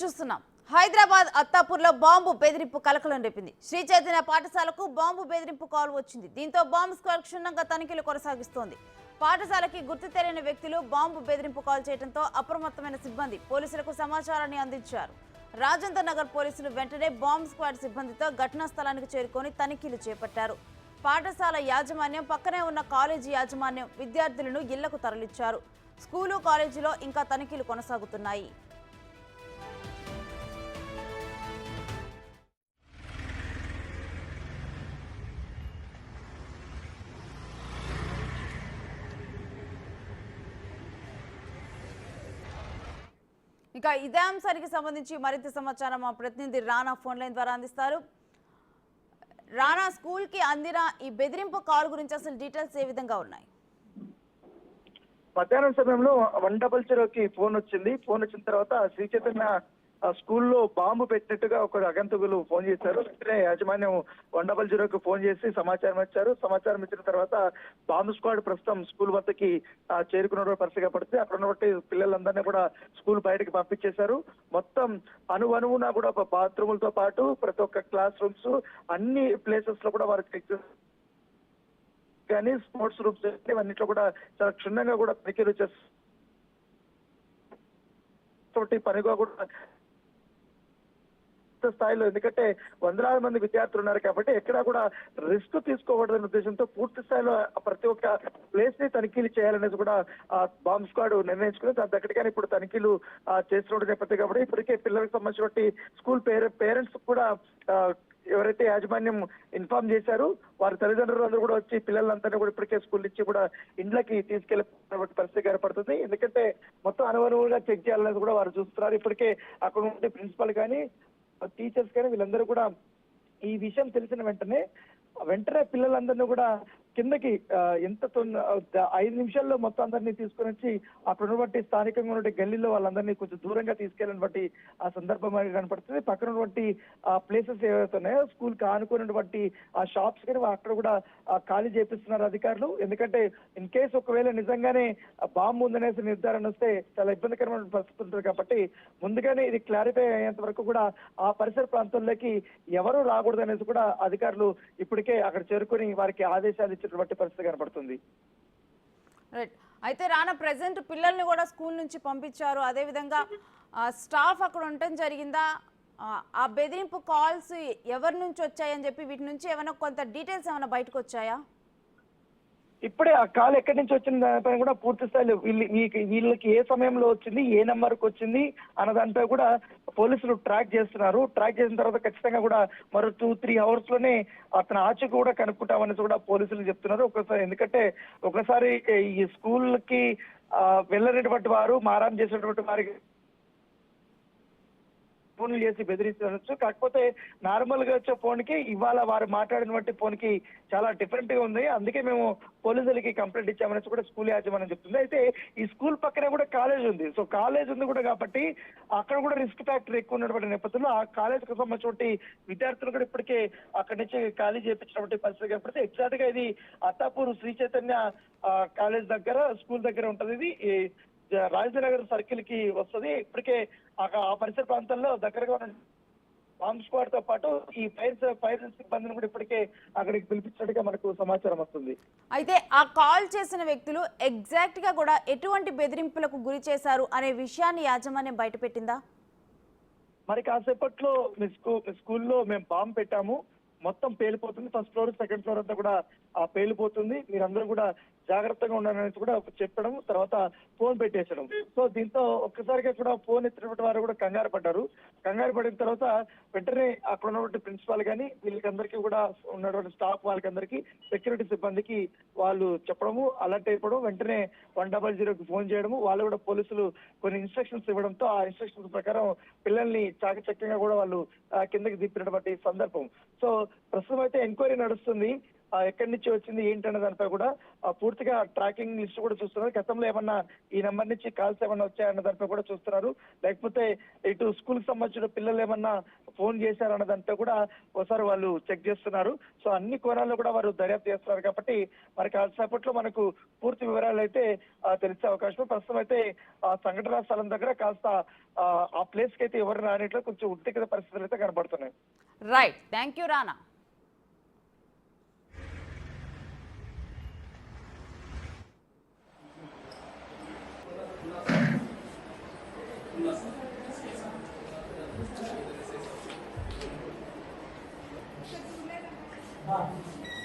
చూస్తున్నాం. హైదరాబాద్ అత్తాపూర్లో బాంబు బెదిరింపు కలకలం రేపింది. శ్రీ చైతన్య పాఠశాలకు బాంబు బెదిరింపు కాల్ వచ్చింది. దీంతో బాంబు స్క్వాడ్ క్షుణ్ణంగా తనిఖీలు కొనసాగిస్తోంది. పాఠశాలకి గుర్తు తెలియని వ్యక్తులు బాంబు బెదిరింపు కాల్ చేయడంతో అప్రమత్తమైన సిబ్బంది పోలీసులకు సమాచారాన్ని అందించారు. రాజేంద్ర నగర్ పోలీసులు వెంటనే బాంబు స్క్వాడ్ సిబ్బందితో ఘటనా స్థలానికి చేరుకొని తనిఖీలు చేపట్టారు. పాఠశాల యాజమాన్యం, పక్కనే ఉన్న కాలేజీ యాజమాన్యం విద్యార్థులను ఇళ్లకు తరలించారు. స్కూలు, కాలేజీలో ఇంకా తనిఖీలు కొనసాగుతున్నాయి. ఇక ఇదే అంశానికి సంబంధించి మరింత సమాచారం మా ప్రతినిధి రానా ఫోన్ లైన్ ద్వారా అందిస్తారు. రానా, స్కూల్ కి అందిన ఈ బెదిరింపు కాల్ గురించి అసలు డీటెయిల్స్ ఏ విధంగా ఉన్నాయి? మధ్యాహ్నం సమయంలో 100కి ఫోన్ వచ్చింది. ఫోన్ వచ్చిన తర్వాత శ్రీ చైతన్య స్కూల్లో బాంబు పెట్టినట్టుగా ఒక అగంతకులు ఫోన్ చేశారు. వెంటనే యాజమాన్యం 100కి ఫోన్ చేసి సమాచారం ఇచ్చారు. సమాచారం ఇచ్చిన తర్వాత బాంబు స్క్వాడ్ ప్రస్తుతం స్కూల్ వద్దకి చేరుకున్న పరిస్థితిగా పడుతుంది. అక్కడ ఉన్నటువంటి పిల్లలందరినీ కూడా స్కూల్ బయటకి పంపించేశారు. మొత్తం అణువున కూడా బాత్రూములతో పాటు ప్రతి ఒక్క క్లాస్ రూమ్స్ అన్ని ప్లేసెస్ లో కూడా వారు చెక్ కానీ స్పోర్ట్స్ రూమ్స్ అన్నింటిలో కూడా చాలా క్షుణ్ణంగా కూడా తనిఖీలు చేస్తూ పనిగా కూడా స్థాయిలో, ఎందుకంటే వందలాది మంది విద్యార్థులు ఉన్నారు కాబట్టి ఎక్కడా కూడా రిస్క్ తీసుకోకూడదనే ఉద్దేశంతో పూర్తి స్థాయిలో ప్రతి ఒక్క ప్లేస్ ని తనిఖీలు చేయాలనేది కూడా బాంబ్ స్క్వాడ్ నిర్ణయించుకుని దాని దగ్గరగానే ఇప్పుడు తనిఖీలు చేస్తున్న నేపథ్యం కాబట్టి ఇప్పటికే పిల్లలకు సంబంధించినటువంటి స్కూల్ పేరెంట్స్ కూడా ఎవరైతే యాజమాన్యం ఇన్ఫార్మ్ చేశారు వారి తల్లిదండ్రులు అందరూ కూడా వచ్చి పిల్లలందరినీ కూడా ఇప్పటికే స్కూల్ నుంచి కూడా ఇండ్లకి తీసుకెళ్లే పరిస్థితి ఏర్పడుతుంది. ఎందుకంటే మొత్తం అనువనువుగా చెక్ చేయాలనేది కూడా వారు చూస్తున్నారు. ఇప్పటికే అక్కడ ఉండే ప్రిన్సిపల్ కానీ టీచర్స్ కానీ వీళ్ళందరూ కూడా ఈ విషయం తెలిసిన వెంటనే పిల్లలందరినీ కూడా కిందకి ఎంత 5 నిమిషాల్లో మొత్తం అందరినీ తీసుకుని వచ్చి అక్కడ ఉన్నటువంటి స్థానికంగా ఉన్న గల్లీలో వాళ్ళందరినీ కొంచెం దూరంగా తీసుకెళ్ళిన బట్టి ఆ సందర్భం కనపడుతుంది. పక్కన ఉన్నటువంటి ప్లేసెస్ ఏవైతే ఉన్నాయో స్కూల్ కి ఆనుకున్నటువంటి ఆ షాప్స్ కానీ అక్కడ కూడా ఖాళీ చేపిస్తున్నారు అధికారులు. ఎందుకంటే ఇన్ కేసు ఒకవేళ నిజంగానే బాంబు ఉందనేసి నిర్ధారణ వస్తే చాలా ఇబ్బందికరమైన పరిస్థితి ఉంటుంది కాబట్టి ముందుగానే ఇది క్లారిఫై అయ్యేంత వరకు కూడా ఆ పరిసర ప్రాంతాల్లోకి ఎవరు రాకూడదు అనేసి కూడా అధికారులు ఇప్పటికే అక్కడ చేరుకొని వారికి ఆదేశాలు ఇచ్చినటువంటి పరిస్థితి కనపడుతుంది. అయితే రానా, ప్రెసెంట్ పిల్లల్ని కూడా స్కూల్ నుంచి పంపించారు. అదే విధంగా స్టాఫ్ అక్కడ ఉండటం జరిగిందా? ఆ బెదిరింపు కాల్స్ ఎవరి నుంచి వచ్చాయని చెప్పి వీటి నుంచి ఏమైనా కొంత డీటెయిల్స్ ఏమైనా బయటకు వచ్చాయా? ఇప్పుడే ఆ కాల్ ఎక్కడి నుంచి వచ్చిన దానిపై కూడా పూర్తి స్థాయిలో వీళ్ళకి ఏ సమయంలో వచ్చింది, ఏ నెంబర్కి వచ్చింది అన్న దానిపై కూడా పోలీసులు ట్రాక్ చేస్తున్నారు. ట్రాక్ చేసిన తర్వాత ఖచ్చితంగా కూడా మరో 2-3 అవర్స్ లోనే అతను ఆచూకీ కూడా కనుక్కుంటామనేసి కూడా పోలీసులు చెప్తున్నారు. ఎందుకంటే ఒకసారి ఈ స్కూల్ కి వెళ్ళినటువంటి వారు మారాం చేసినటువంటి వారికి ఫోన్లు చేసి బెదిరించవచ్చు. కాకపోతే నార్మల్ గా వచ్చే ఫోన్ కి ఇవాళ వారు మాట్లాడినటువంటి ఫోన్ కి చాలా డిఫరెంట్ గా ఉంది. అందుకే మేము పోలీసులకి కంప్లైంట్ ఇచ్చామనేసి కూడా స్కూల్ యాజమాన్యం చెప్తుంది. అయితే ఈ స్కూల్ పక్కనే కూడా కాలేజ్ ఉంది. సో కాలేజ్ ఉంది కూడా కాబట్టి అక్కడ కూడా రిస్క్ ఫ్యాక్టర్ ఎక్కువ ఉన్నటువంటి నేపథ్యంలో ఆ కాలేజ్ కు సంబంధించినటువంటి విద్యార్థులు కూడా ఇప్పటికే అక్కడి నుంచి ఖాళీ చేయించినటువంటి పరిస్థితి కాబట్టి ఎగ్జాక్ట్ గా ఇది అత్తాపూర్ శ్రీ చైతన్య కాలేజ్ దగ్గర, స్కూల్ దగ్గర ఉంటది. ఇది రాజేంద్ర నగర్ సర్కిల్ కి వస్తుంది. ఇప్పటికే ఆ పరిసర ప్రాంతాల్లో దగ్గరగా ఉన్న బాంబ్ స్క్వాడ్ తో పాటు ఈ ఫైర్ సిబ్బందిని కూడా ఇప్పటికే అక్కడికి పిలిపించినట్టుగా మనకు సమాచారం వస్తుంది. అయితే ఆ కాల్ చేసిన వ్యక్తులు ఎగ్జాక్ట్ గా కూడా ఎటువంటి బెదిరింపులకు గురి చేశారు అనే విషయాన్ని యాజమాన్యం బయటపెట్టిందా? మరి కాసేపట్లో మీ స్కూల్లో మేము బాంబు పెట్టాము, మొత్తం పేలిపోతుంది, ఫస్ట్ ఫ్లోర్ సెకండ్ ఫ్లోర్ అంతా కూడా పేలిపోతుంది, మీరందరూ కూడా జాగ్రత్తగా ఉండాలనేసి కూడా చెప్పడం, తర్వాత ఫోన్ పెట్టేసడం. సో దీంతో ఒక్కసారిగా కూడా ఫోన్ ఎత్తినటువంటి వారు కూడా కంగారు పడ్డారు. కంగారు పడిన తర్వాత వెంటనే అక్కడ ఉన్నటువంటి ప్రిన్సిపాల్ కానీ వీళ్ళకందరికీ కూడా ఉన్నటువంటి స్టాఫ్ వాళ్ళకందరికీ సెక్యూరిటీ సిబ్బందికి వాళ్ళు చెప్పడము, అలర్ట్ అయిపోవడం, వెంటనే 100కి ఫోన్ చేయడము, వాళ్ళు కూడా పోలీసులు కొన్ని ఇన్స్ట్రక్షన్స్ ఇవ్వడంతో ఆ ఇన్స్ట్రక్షన్స్ ప్రకారం పిల్లల్ని చాకచక్యంగా కూడా వాళ్ళు కిందకి దిప్పినటువంటి సందర్భం. సో ప్రస్తుతం అయితే ఎంక్వైరీ నడుస్తుంది. ఎక్కడి నుంచి వచ్చింది ఏంటనే దానిపై కూడా పూర్తిగా ట్రాకింగ్ లిస్ట్ కూడా చూస్తున్నారు. గతంలో ఏమన్నా ఈ నెంబర్ నుంచి కాల్స్ ఏమన్నా వచ్చాయన్న దానిపై కూడా చూస్తున్నారు. లేకపోతే ఇటు స్కూల్ కి సంబంధించిన పిల్లలు ఏమన్నా ఫోన్ చేశారన్న దానిపై కూడా ఒకసారి వాళ్ళు చెక్ చేస్తున్నారు. సో అన్ని కోణాల్లో కూడా వారు దర్యాప్తు చేస్తున్నారు కాబట్టి మరి కాసేపట్లో మనకు పూర్తి వివరాలు అయితే తెలిసే అవకాశం. ప్రస్తుతం అయితే ఆ సంఘటనా స్థలం దగ్గర కాస్త ఆ ప్లేస్ కి అయితే ఎవరు రానిట్లో కొంచెం ఉద్రిక్త పరిస్థితులు అయితే కనబడుతున్నాయి. Right, thank you Rana. Ah.